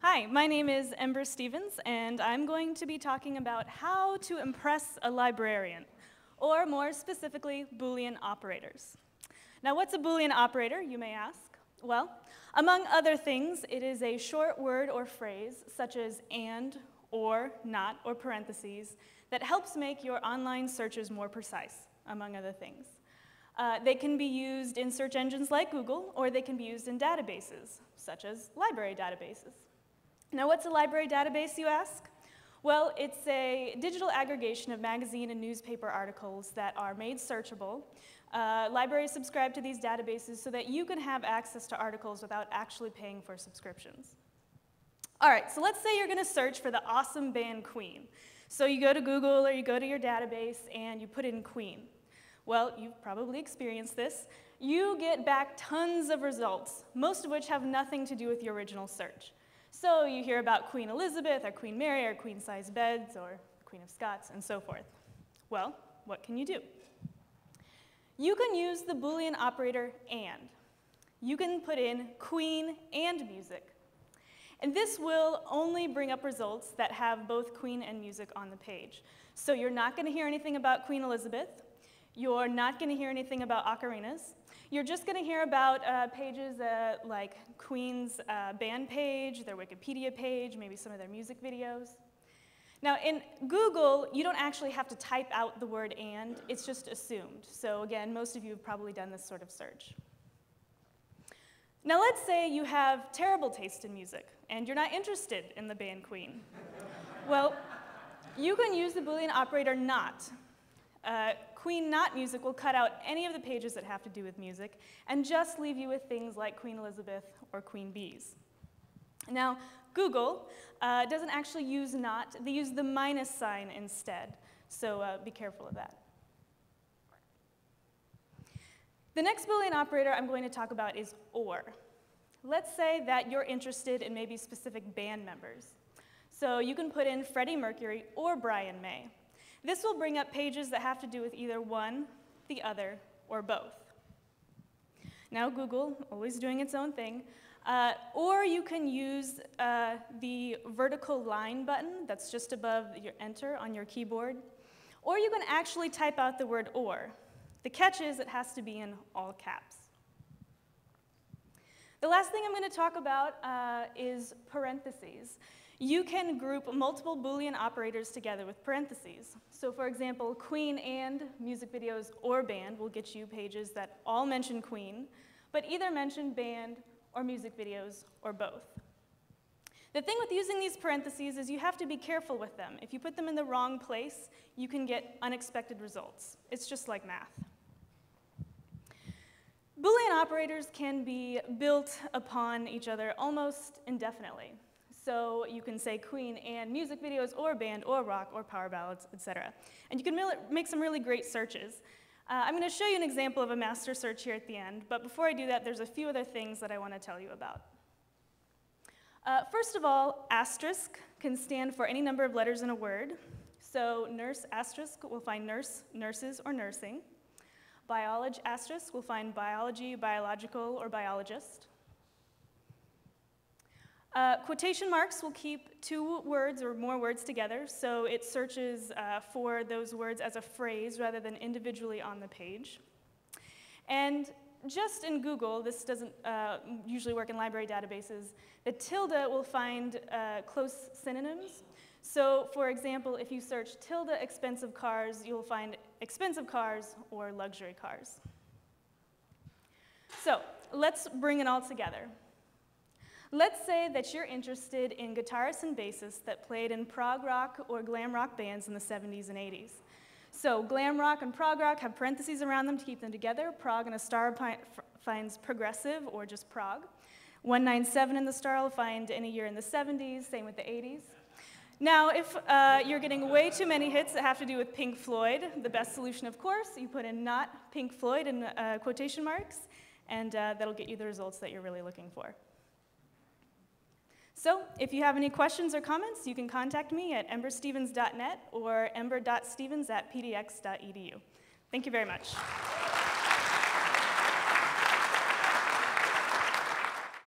Hi, my name is Ember Stevens, and I'm going to be talking about how to impress a librarian, or more specifically, Boolean operators. Now, what's a Boolean operator, you may ask? Well, among other things, it is a short word or phrase, such as and, or, not, or parentheses, that helps make your online searches more precise, among other things. They can be used in search engines like Google, or they can be used in databases, such as library databases. Now, what's a library database, you ask? Well, it's a digital aggregation of magazine and newspaper articles that are made searchable. Libraries subscribe to these databases so that you can have access to articles without actually paying for subscriptions. All right, so let's say you're going to search for the awesome band Queen. So you go to Google or you go to your database and you put in Queen. Well, you've probably experienced this. You get back tons of results, most of which have nothing to do with your original search. So you hear about Queen Elizabeth, or Queen Mary, or queen-size beds, or Queen of Scots, and so forth. Well, what can you do? You can use the Boolean operator and. You can put in Queen and music. And this will only bring up results that have both Queen and music on the page. So you're not going to hear anything about Queen Elizabeth. You're not going to hear anything about ocarinas. You're just going to hear about pages like Queen's band page, their Wikipedia page, maybe some of their music videos. Now, in Google, you don't actually have to type out the word and. It's just assumed. So again, most of you have probably done this sort of search. Now, let's say you have terrible taste in music, and you're not interested in the band Queen. Well, you can use the Boolean operator not. Queen not music will cut out any of the pages that have to do with music and just leave you with things like Queen Elizabeth or Queen Bees. Now, Google doesn't actually use not. They use the minus sign instead, so be careful of that. The next Boolean operator I'm going to talk about is or. Let's say that you're interested in maybe specific band members. So you can put in Freddie Mercury or Brian May. This will bring up pages that have to do with either one, the other, or both. Now, Google, always doing its own thing, or you can use the vertical line button that's just above your enter on your keyboard, or you can actually type out the word or. The catch is it has to be in all caps. The last thing I'm going to talk about is parentheses. You can group multiple Boolean operators together with parentheses. So for example, Queen and music videos or band will get you pages that all mention Queen, but either mention band or music videos or both. The thing with using these parentheses is you have to be careful with them. If you put them in the wrong place, you can get unexpected results. It's just like math. Boolean operators can be built upon each other almost indefinitely. So you can say Queen and music videos or band or rock or power ballads, etc. And you can make some really great searches. I'm going to show you an example of a master search here at the end, but before I do that, there's a few other things that I want to tell you about. First of all, asterisk can stand for any number of letters in a word. So nurse asterisk will find nurse, nurses, or nursing. Biology asterisk will find biology, biological, or biologist. Quotation marks will keep two words or more words together, so it searches for those words as a phrase rather than individually on the page. And just in Google, this doesn't usually work in library databases, the tilde will find close synonyms. So for example, if you search tilde expensive cars, you'll find expensive cars or luxury cars. So let's bring it all together. Let's say that you're interested in guitarists and bassists that played in prog rock or glam rock bands in the 70s and 80s. So glam rock and prog rock have parentheses around them to keep them together. Prog and a star finds progressive or just prog. 197 in the star will find any year in the 70s, same with the 80s. Now, if you're getting way too many hits that have to do with Pink Floyd, the best solution, of course, you put in not Pink Floyd in quotation marks, and that'll get you the results that you're really looking for. So if you have any questions or comments, you can contact me at emberstevens.net or ember.stevens@pdx.edu. Thank you very much.